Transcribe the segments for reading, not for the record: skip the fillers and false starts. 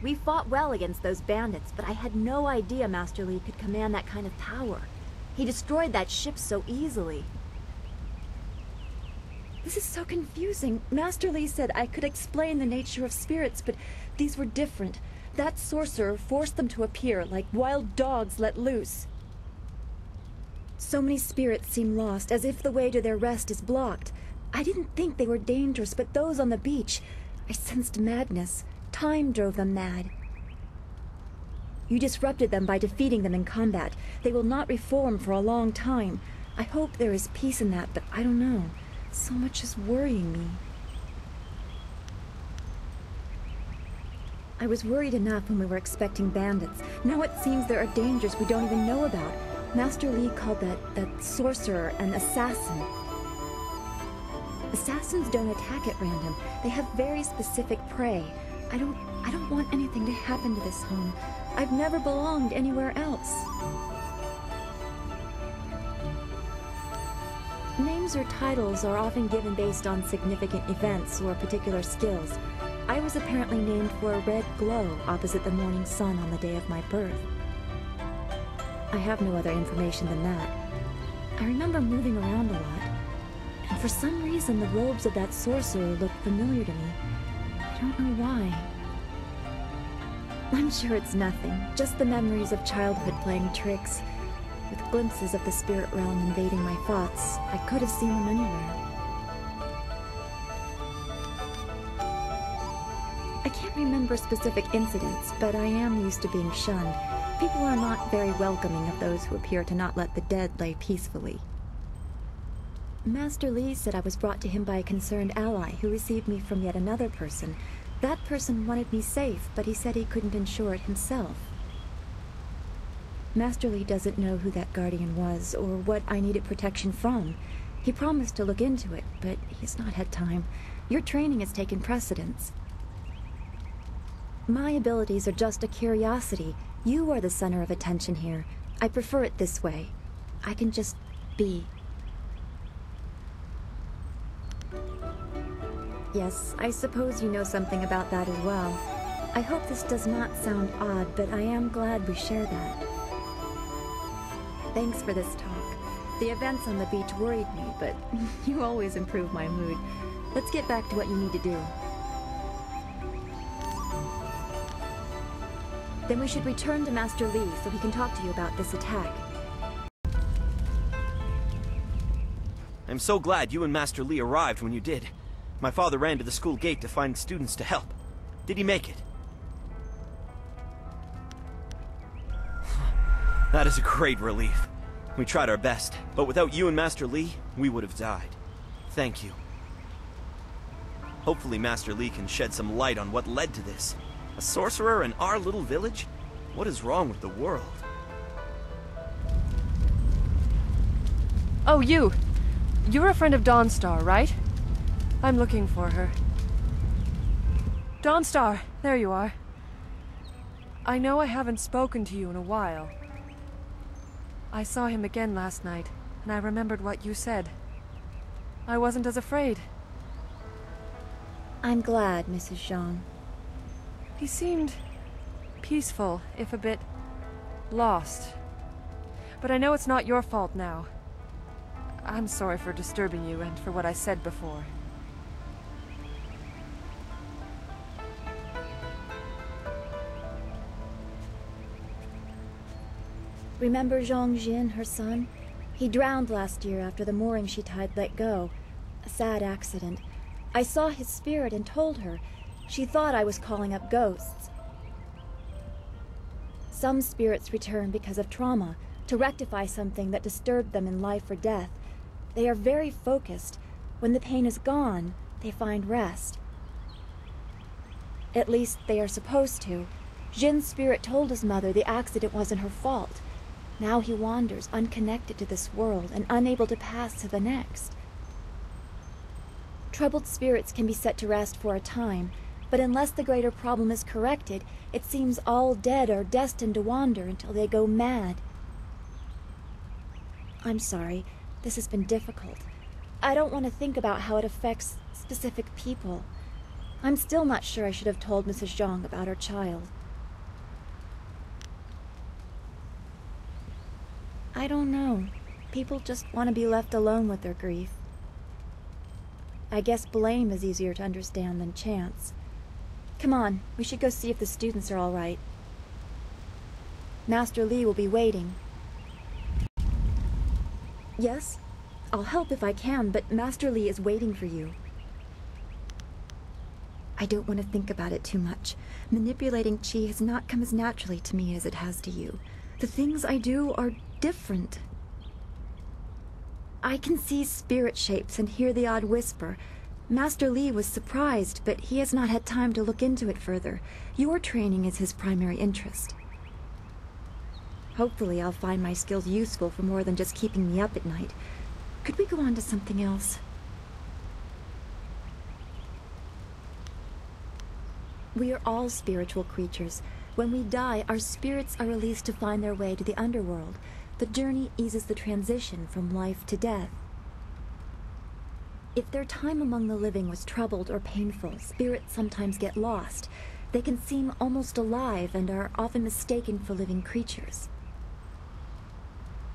We fought well against those bandits, but I had no idea Master Li could command that kind of power. He destroyed that ship so easily. This is so confusing. Master Li said I could explain the nature of spirits, but these were different. That sorcerer forced them to appear like wild dogs let loose. So many spirits seem lost, as if the way to their rest is blocked. I didn't think they were dangerous, but those on the beach, I sensed madness. Time drove them mad. You disrupted them by defeating them in combat. They will not reform for a long time. I hope there is peace in that, but I don't know. So much is worrying me. I was worried enough when we were expecting bandits. Now it seems there are dangers we don't even know about. Master Li called that sorcerer an assassin. Assassins don't attack at random. They have very specific prey. I don't want anything to happen to this home. I've never belonged anywhere else. Names or titles are often given based on significant events or particular skills. I was apparently named for a red glow opposite the morning sun on the day of my birth. I have no other information than that. I remember moving around a lot, and for some reason the robes of that sorcerer looked familiar to me. I don't know why. I'm sure it's nothing, just the memories of childhood playing tricks. With glimpses of the spirit realm invading my thoughts, I could have seen them anywhere. I can't remember specific incidents, but I am used to being shunned. People are not very welcoming of those who appear to not let the dead lay peacefully. Master Li said I was brought to him by a concerned ally who received me from yet another person. That person wanted me safe, but he said he couldn't ensure it himself. Master Li doesn't know who that guardian was, or what I needed protection from. He promised to look into it, but he's not had time. Your training has taken precedence. My abilities are just a curiosity. You are the center of attention here. I prefer it this way. I can just be. Yes, I suppose you know something about that as well. I hope this does not sound odd, but I am glad we share that. Thanks for this talk. The events on the beach worried me, but you always improve my mood. Let's get back to what you need to do. Then we should return to Master Li so he can talk to you about this attack. I'm so glad you and Master Li arrived when you did. My father ran to the school gate to find students to help. Did he make it? That is a great relief. We tried our best, but without you and Master Li, we would have died. Thank you. Hopefully Master Li can shed some light on what led to this. A sorcerer in our little village? What is wrong with the world? Oh, you! You're a friend of Dawnstar, right? I'm looking for her. Dawnstar, there you are. I know I haven't spoken to you in a while. I saw him again last night, and I remembered what you said. I wasn't as afraid. I'm glad, Mrs. Zhang. He seemed peaceful, if a bit lost. But I know it's not your fault now. I'm sorry for disturbing you and for what I said before. Remember Zhang Jin, her son? He drowned last year after the mooring she tied let go. A sad accident. I saw his spirit and told her. She thought I was calling up ghosts. Some spirits return because of trauma, to rectify something that disturbed them in life or death. They are very focused. When the pain is gone, they find rest. At least they are supposed to. Jin's spirit told his mother the accident wasn't her fault. Now he wanders, unconnected to this world and unable to pass to the next. Troubled spirits can be set to rest for a time, but unless the greater problem is corrected, it seems all dead are destined to wander until they go mad. I'm sorry, this has been difficult. I don't want to think about how it affects specific people. I'm still not sure I should have told Mrs. Zhang about her child. I don't know. People just want to be left alone with their grief. I guess blame is easier to understand than chance. Come on, we should go see if the students are all right. Master Li will be waiting. Yes? I'll help if I can, but Master Li is waiting for you. I don't want to think about it too much. Manipulating Qi has not come as naturally to me as it has to you. The things I do are different. I can see spirit shapes and hear the odd whisper. Master Li was surprised, but he has not had time to look into it further. Your training is his primary interest. Hopefully I'll find my skills useful for more than just keeping me up at night. Could we go on to something else? We are all spiritual creatures. When we die, our spirits are released to find their way to the underworld. The journey eases the transition from life to death. If their time among the living was troubled or painful, spirits sometimes get lost. They can seem almost alive and are often mistaken for living creatures.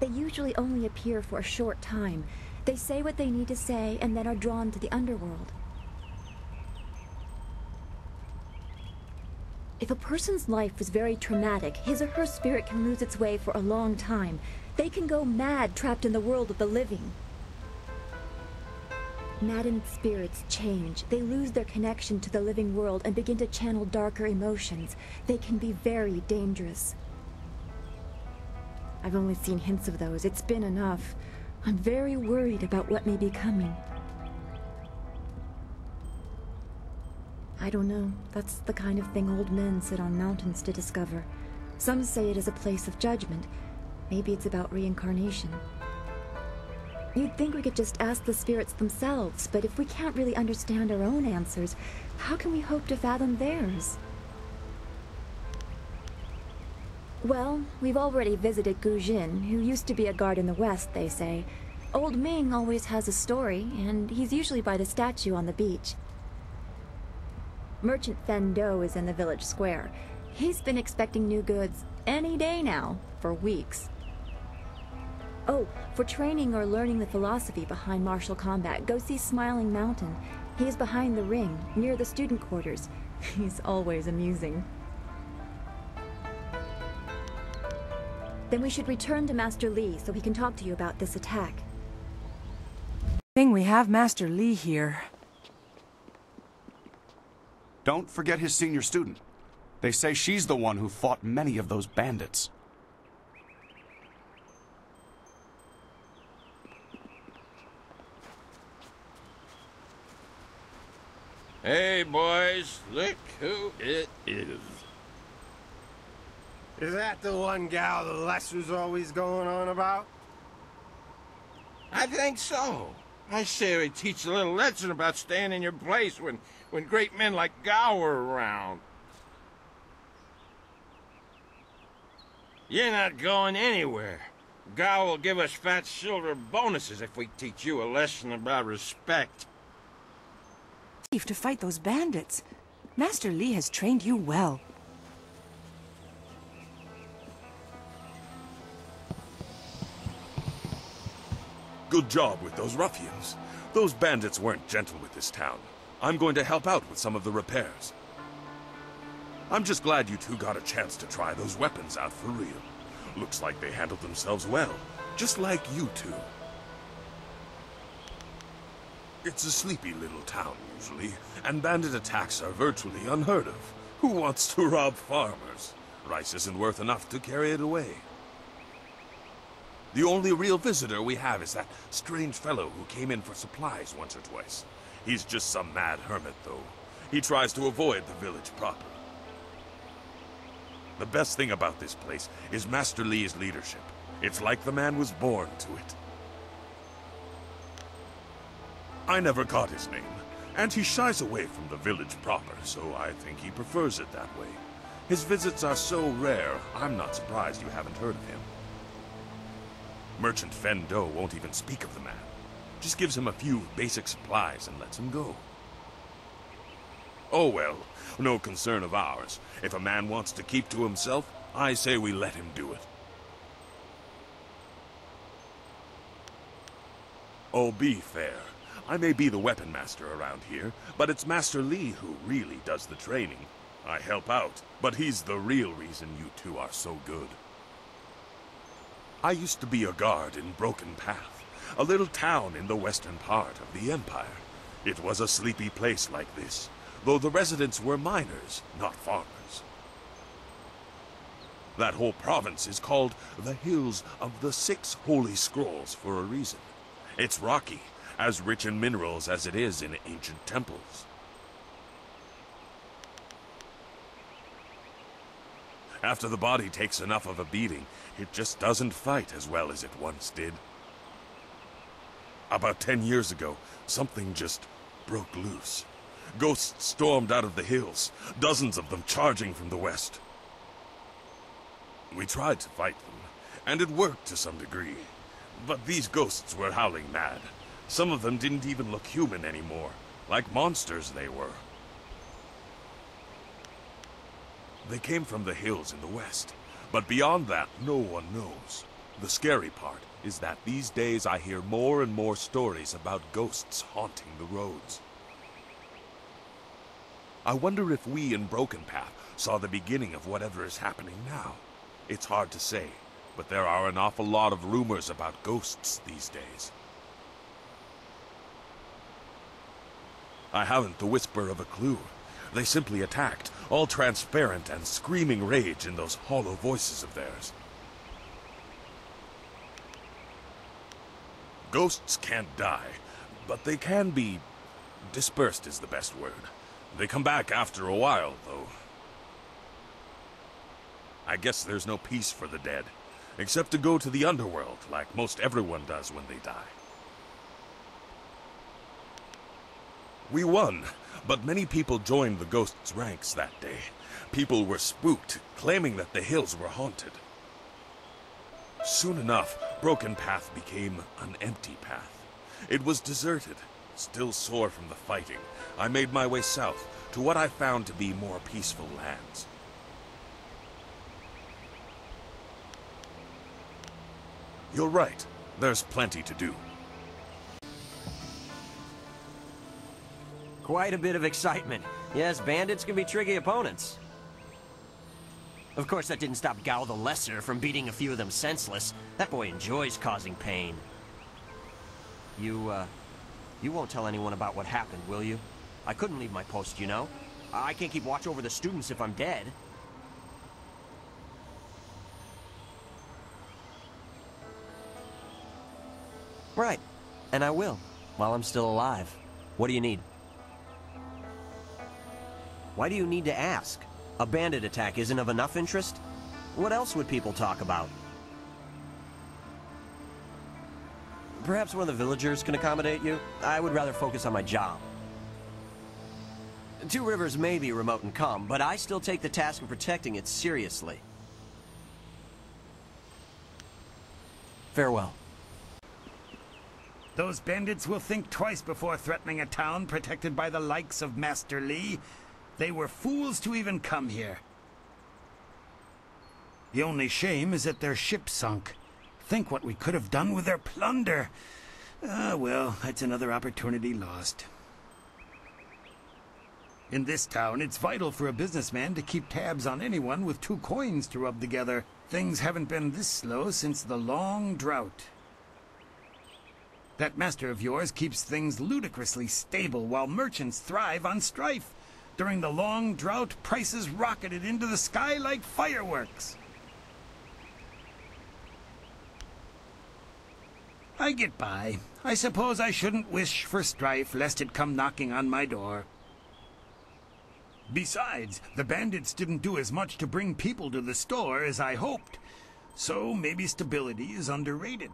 They usually only appear for a short time. They say what they need to say and then are drawn to the underworld. If a person's life was very traumatic, his or her spirit can lose its way for a long time. They can go mad trapped in the world of the living. Maddened spirits change. They lose their connection to the living world and begin to channel darker emotions. They can be very dangerous. I've only seen hints of those. It's been enough. I'm very worried about what may be coming. I don't know. That's the kind of thing old men sit on mountains to discover. Some say it is a place of judgment. Maybe it's about reincarnation. You'd think we could just ask the spirits themselves, but if we can't really understand our own answers, how can we hope to fathom theirs? Well, we've already visited Gu Jin, who used to be a guard in the west, they say. Old Ming always has a story, and he's usually by the statue on the beach. Merchant Fen Do is in the village square. He's been expecting new goods any day now, for weeks. Oh, for training or learning the philosophy behind martial combat, go see Smiling Mountain. He's behind the ring, near the student quarters. He's always amusing. Then we should return to Master Li so he can talk to you about this attack. We have Master Li here. Don't forget his senior student. They say she's the one who fought many of those bandits. Hey, boys, look who it is. Is that the one gal the Lesser's always going on about? I think so. I say we teach a little lesson about staying in your place when great men like Gao are around. You're not going anywhere. Gao will give us fat silver bonuses if we teach you a lesson about respect. To fight those bandits. Master Li has trained you well. Good job with those ruffians. Those bandits weren't gentle with this town. I'm going to help out with some of the repairs. I'm just glad you two got a chance to try those weapons out for real. Looks like they handled themselves well, just like you two. It's a sleepy little town, usually, and bandit attacks are virtually unheard of. Who wants to rob farmers? Rice isn't worth enough to carry it away. The only real visitor we have is that strange fellow who came in for supplies once or twice. He's just some mad hermit, though. He tries to avoid the village proper. The best thing about this place is Master Li's leadership. It's like the man was born to it. I never got his name, and he shies away from the village proper, so I think he prefers it that way. His visits are so rare, I'm not surprised you haven't heard of him. Merchant Fen Do won't even speak of the man. Just gives him a few basic supplies and lets him go. Oh well, no concern of ours. If a man wants to keep to himself, I say we let him do it. Oh, be fair. I may be the weapon master around here, but it's Master Li who really does the training. I help out, but he's the real reason you two are so good. I used to be a guard in Broken Path, a little town in the western part of the Empire. It was a sleepy place like this, though the residents were miners, not farmers. That whole province is called the Hills of the Six Holy Scrolls for a reason. It's rocky, as rich in minerals as it is in ancient temples. After the body takes enough of a beating, it just doesn't fight as well as it once did. About 10 years ago, something just broke loose. Ghosts stormed out of the hills, dozens of them charging from the west. We tried to fight them, and it worked to some degree. But these ghosts were howling mad. Some of them didn't even look human anymore, like monsters they were. They came from the hills in the west, but beyond that, no one knows. The scary part is that these days I hear more and more stories about ghosts haunting the roads. I wonder if we in Broken Path saw the beginning of whatever is happening now. It's hard to say, but there are an awful lot of rumors about ghosts these days. I haven't the whisper of a clue. They simply attacked, all transparent and screaming rage in those hollow voices of theirs. Ghosts can't die, but they can be... dispersed is the best word. They come back after a while, though. I guess there's no peace for the dead, except to go to the underworld, like most everyone does when they die. We won, but many people joined the ghosts' ranks that day. People were spooked, claiming that the hills were haunted. Soon enough, Broken Path became an empty path. It was deserted. Still sore from the fighting, I made my way south to what I found to be more peaceful lands. You're right. There's plenty to do. Quite a bit of excitement. Yes, bandits can be tricky opponents. Of course, that didn't stop Gao the Lesser from beating a few of them senseless. That boy enjoys causing pain. You won't tell anyone about what happened, will you? I couldn't leave my post, you know. I can't keep watch over the students if I'm dead. Right. And I will, while I'm still alive. What do you need? Why do you need to ask? A bandit attack isn't of enough interest? What else would people talk about? Perhaps one of the villagers can accommodate you? I would rather focus on my job. Two Rivers may be remote and calm, but I still take the task of protecting it seriously. Farewell. Those bandits will think twice before threatening a town protected by the likes of Master Li. They were fools to even come here. The only shame is that their ship sunk. Think what we could have done with their plunder. Well, that's another opportunity lost. In this town, it's vital for a businessman to keep tabs on anyone with 2 coins to rub together. Things haven't been this slow since the long drought. That master of yours keeps things ludicrously stable while merchants thrive on strife. During the long drought, prices rocketed into the sky like fireworks. I get by. I suppose I shouldn't wish for strife lest it come knocking on my door. Besides, the bandits didn't do as much to bring people to the store as I hoped. So maybe stability is underrated.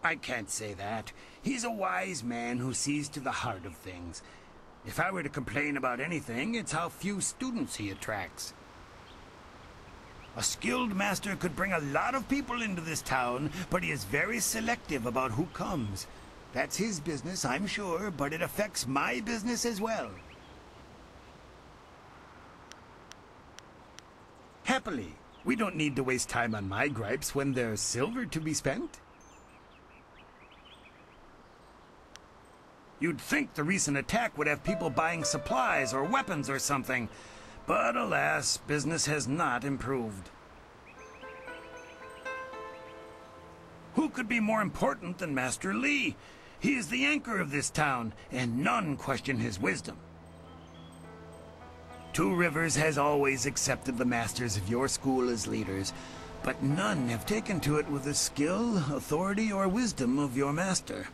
I can't say that. He's a wise man who sees to the heart of things. If I were to complain about anything, it's how few students he attracts. A skilled master could bring a lot of people into this town, but he is very selective about who comes. That's his business, I'm sure, but it affects my business as well. Happily, We don't need to waste time on my gripes when there's silver to be spent. You'd think the recent attack would have people buying supplies or weapons or something, but alas, business has not improved. Who could be more important than Master Li? He is the anchor of this town, and none question his wisdom. Two Rivers has always accepted the masters of your school as leaders, but none have taken to it with the skill, authority, or wisdom of your master.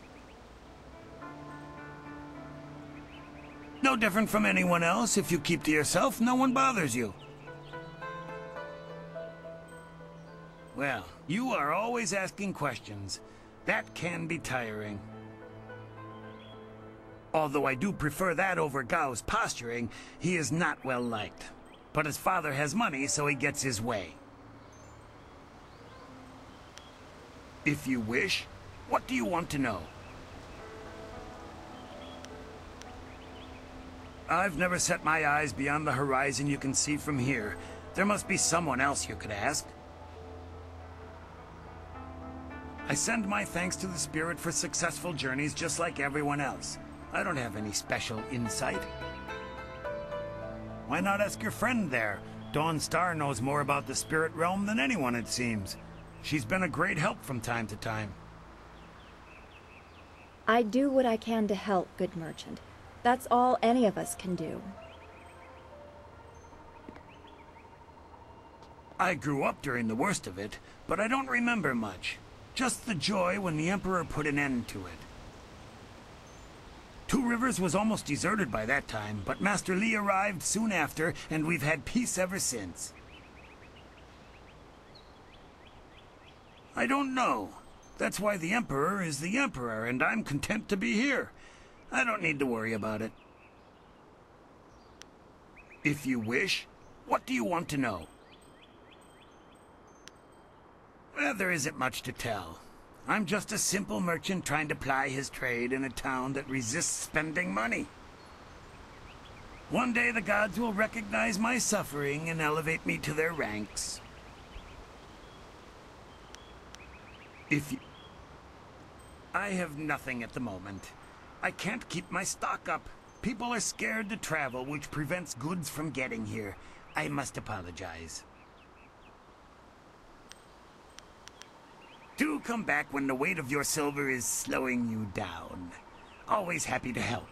No different from anyone else. If you keep to yourself, no one bothers you. Well, you are always asking questions. That can be tiring. Although I do prefer that over Gao's posturing, he is not well liked. But his father has money, so he gets his way. If you wish, what do you want to know? I've never set my eyes beyond the horizon you can see from here. There must be someone else you could ask. I send my thanks to the Spirit for successful journeys just like everyone else. I don't have any special insight. Why not ask your friend there? Dawn Star knows more about the Spirit Realm than anyone, it seems. She's been a great help from time to time. I do what I can to help, good merchant. That's all any of us can do. I grew up during the worst of it, but I don't remember much. Just the joy when the Emperor put an end to it. Two Rivers was almost deserted by that time, but Master Li arrived soon after, and we've had peace ever since. I don't know. That's why the Emperor is the Emperor, and I'm content to be here. I don't need to worry about it. If you wish, what do you want to know? Well, there isn't much to tell. I'm just a simple merchant trying to ply his trade in a town that resists spending money. One day the gods will recognize my suffering and elevate me to their ranks. I have nothing at the moment. I can't keep my stock up. People are scared to travel, which prevents goods from getting here. I must apologize. Do come back when the weight of your silver is slowing you down. Always happy to help.